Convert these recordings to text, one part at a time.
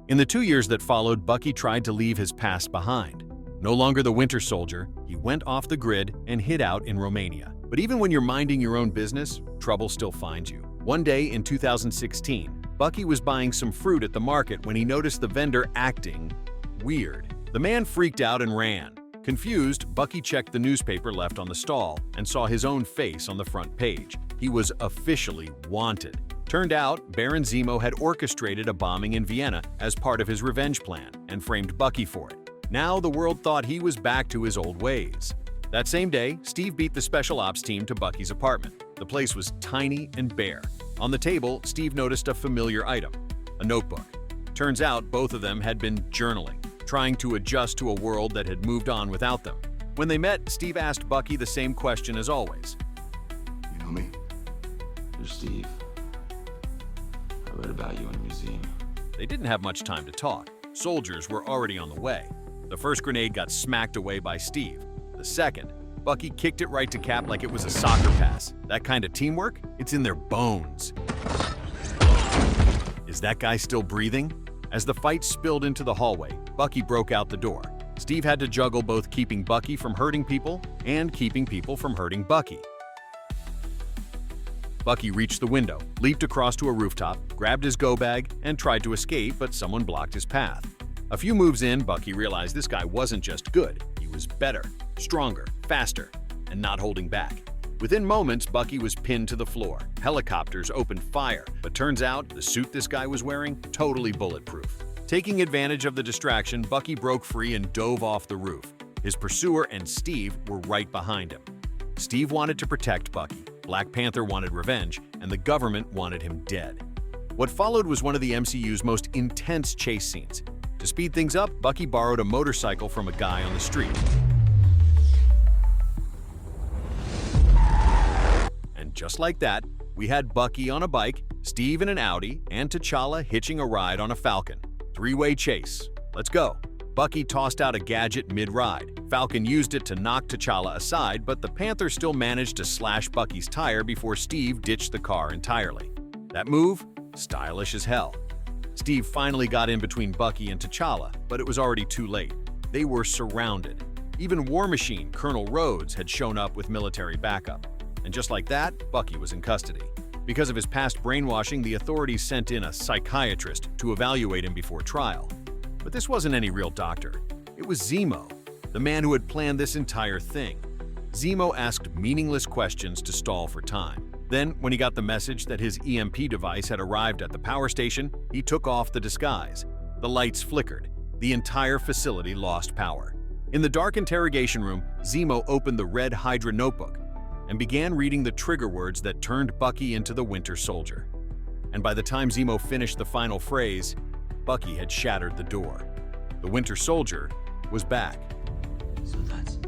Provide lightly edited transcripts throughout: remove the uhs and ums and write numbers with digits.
In the 2 years that followed, Bucky tried to leave his past behind. No longer the Winter Soldier, he went off the grid and hid out in Romania. But even when you're minding your own business, trouble still finds you. One day in 2016, Bucky was buying some fruit at the market when he noticed the vendor acting weird. The man freaked out and ran. Confused, Bucky checked the newspaper left on the stall and saw his own face on the front page. He was officially wanted. Turned out, Baron Zemo had orchestrated a bombing in Vienna as part of his revenge plan and framed Bucky for it. Now the world thought he was back to his old ways. That same day, Steve beat the special ops team to Bucky's apartment. The place was tiny and bare. On the table, Steve noticed a familiar item, a notebook. Turns out both of them had been journaling, trying to adjust to a world that had moved on without them. When they met, Steve asked Bucky the same question as always. You know me? You're Steve. I read about you in a museum. They didn't have much time to talk. Soldiers were already on the way. The first grenade got smacked away by Steve. The second, Bucky kicked it right to Cap like it was a soccer pass. That kind of teamwork, it's in their bones. Is that guy still breathing? As the fight spilled into the hallway, Bucky broke out the door. Steve had to juggle both keeping Bucky from hurting people and keeping people from hurting Bucky. Bucky reached the window, leaped across to a rooftop, grabbed his go bag, and tried to escape, but someone blocked his path. A few moves in, Bucky realized this guy wasn't just good, he was better, stronger, faster, and not holding back. Within moments, Bucky was pinned to the floor. Helicopters opened fire, but turns out the suit this guy was wearing, totally bulletproof. Taking advantage of the distraction, Bucky broke free and dove off the roof. His pursuer and Steve were right behind him. Steve wanted to protect Bucky, Black Panther wanted revenge, and the government wanted him dead. What followed was one of the MCU's most intense chase scenes. To speed things up, Bucky borrowed a motorcycle from a guy on the street. And just like that, we had Bucky on a bike, Steve in an Audi, and T'Challa hitching a ride on a Falcon. Three-way chase. Let's go. Bucky tossed out a gadget mid-ride. Falcon used it to knock T'Challa aside, but the Panther still managed to slash Bucky's tire before Steve ditched the car entirely. That move? Stylish as hell. Steve finally got in between Bucky and T'Challa, but it was already too late. They were surrounded. Even War Machine, Colonel Rhodes, had shown up with military backup. And just like that, Bucky was in custody. Because of his past brainwashing, the authorities sent in a psychiatrist to evaluate him before trial. But this wasn't any real doctor. It was Zemo, the man who had planned this entire thing. Zemo asked meaningless questions to stall for time. Then, when he got the message that his EMP device had arrived at the power station, he took off the disguise. The lights flickered. The entire facility lost power. In the dark interrogation room, Zemo opened the red Hydra notebook and began reading the trigger words that turned Bucky into the Winter Soldier. And by the time Zemo finished the final phrase, Bucky had shattered the door. The Winter Soldier was back. So that's...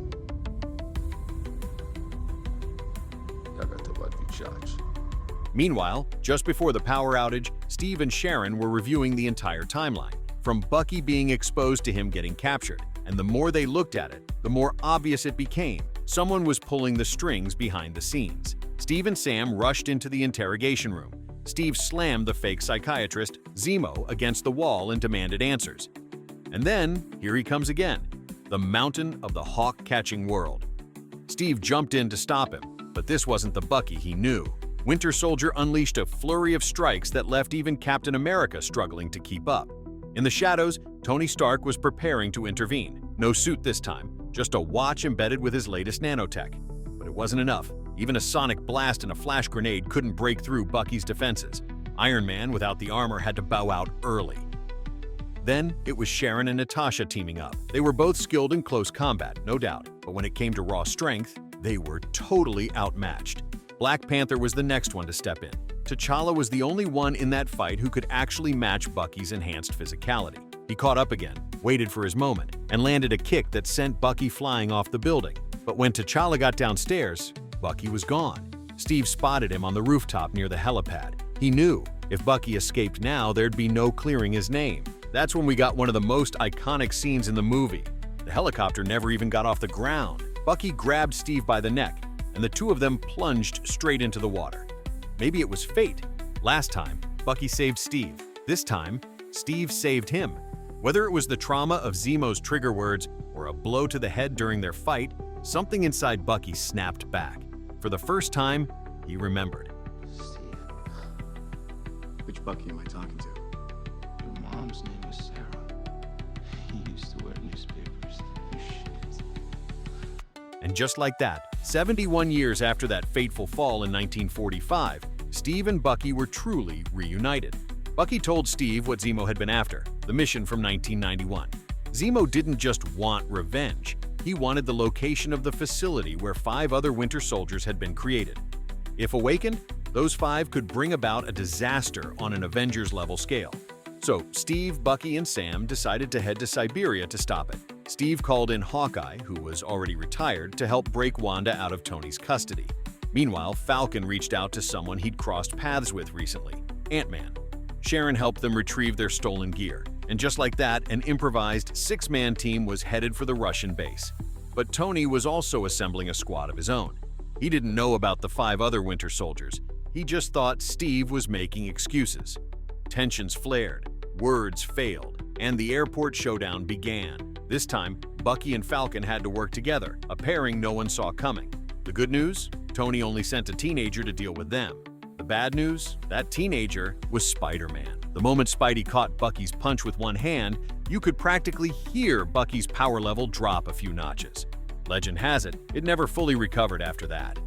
Meanwhile, just before the power outage, Steve and Sharon were reviewing the entire timeline, from Bucky being exposed to him getting captured. And the more they looked at it, the more obvious it became. Someone was pulling the strings behind the scenes. Steve and Sam rushed into the interrogation room. Steve slammed the fake psychiatrist, Zemo, against the wall and demanded answers. And then, here he comes again, the Mountain of the Hawk-Catching World. Steve jumped in to stop him, but this wasn't the Bucky he knew. Winter Soldier unleashed a flurry of strikes that left even Captain America struggling to keep up. In the shadows, Tony Stark was preparing to intervene. No suit this time, just a watch embedded with his latest nanotech. But it wasn't enough. Even a sonic blast and a flash grenade couldn't break through Bucky's defenses. Iron Man, without the armor, had to bow out early. Then, it was Sharon and Natasha teaming up. They were both skilled in close combat, no doubt, but when it came to raw strength, they were totally outmatched. Black Panther was the next one to step in. T'Challa was the only one in that fight who could actually match Bucky's enhanced physicality. He caught up again, waited for his moment, and landed a kick that sent Bucky flying off the building. But when T'Challa got downstairs, Bucky was gone. Steve spotted him on the rooftop near the helipad. He knew if Bucky escaped now, there'd be no clearing his name. That's when we got one of the most iconic scenes in the movie. The helicopter never even got off the ground. Bucky grabbed Steve by the neck, and the two of them plunged straight into the water. Maybe it was fate. Last time, Bucky saved Steve. This time, Steve saved him. Whether it was the trauma of Zemo's trigger words or a blow to the head during their fight, something inside Bucky snapped back. For the first time, he remembered. Steve. Which Bucky am I talking to? Your mom's name was Sarah. He used to wear newspapers. You shit. And just like that, 71 years after that fateful fall in 1945, Steve and Bucky were truly reunited. Bucky told Steve what Zemo had been after, the mission from 1991. Zemo didn't just want revenge. He wanted the location of the facility where 5 other Winter Soldiers had been created. If awakened, those 5 could bring about a disaster on an Avengers-level scale. So Steve, Bucky, and Sam decided to head to Siberia to stop it. Steve called in Hawkeye, who was already retired, to help break Wanda out of Tony's custody. Meanwhile, Falcon reached out to someone he'd crossed paths with recently, Ant-Man. Sharon helped them retrieve their stolen gear, and just like that, an improvised 6-man team was headed for the Russian base. But Tony was also assembling a squad of his own. He didn't know about the 5 other Winter Soldiers. He just thought Steve was making excuses. Tensions flared, words failed, and the airport showdown began. This time, Bucky and Falcon had to work together, a pairing no one saw coming. The good news? Tony only sent a teenager to deal with them. The bad news? That teenager was Spider-Man. The moment Spidey caught Bucky's punch with one hand, you could practically hear Bucky's power level drop a few notches. Legend has it, it never fully recovered after that.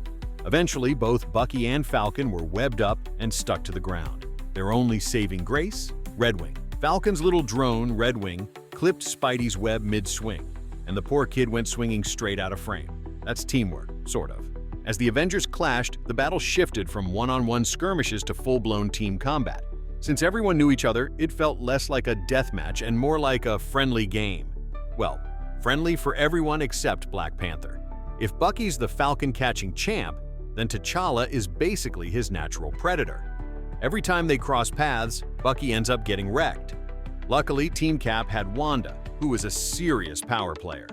Eventually, both Bucky and Falcon were webbed up and stuck to the ground. Their only saving grace? Red Wing. Falcon's little drone, Red Wing, clipped Spidey's web mid-swing, and the poor kid went swinging straight out of frame. That's teamwork, sort of. As the Avengers clashed, the battle shifted from one-on-one skirmishes to full-blown team combat. Since everyone knew each other, it felt less like a deathmatch and more like a friendly game. Well, friendly for everyone except Black Panther. If Bucky's the Falcon-catching champ, then T'Challa is basically his natural predator. Every time they cross paths, Bucky ends up getting wrecked. Luckily, Team Cap had Wanda, who was a serious power player.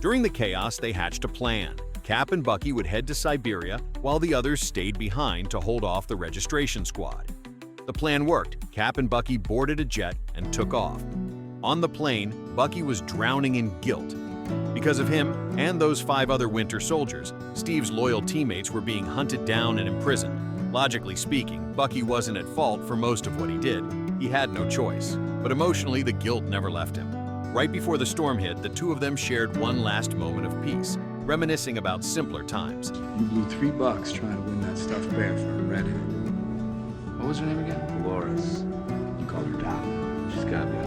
During the chaos, they hatched a plan. Cap and Bucky would head to Siberia, while the others stayed behind to hold off the registration squad. The plan worked. Cap and Bucky boarded a jet and took off. On the plane, Bucky was drowning in guilt. Because of him and those 5 other Winter Soldiers, Steve's loyal teammates were being hunted down and imprisoned. Logically speaking, Bucky wasn't at fault for most of what he did. He had no choice. But emotionally, the guilt never left him. Right before the storm hit, the 2 of them shared one last moment of peace, reminiscing about simpler times. You blew $3 trying to win that stuffed bear for Reddit. What was her name again? Dolores. You called her down. She's gotta be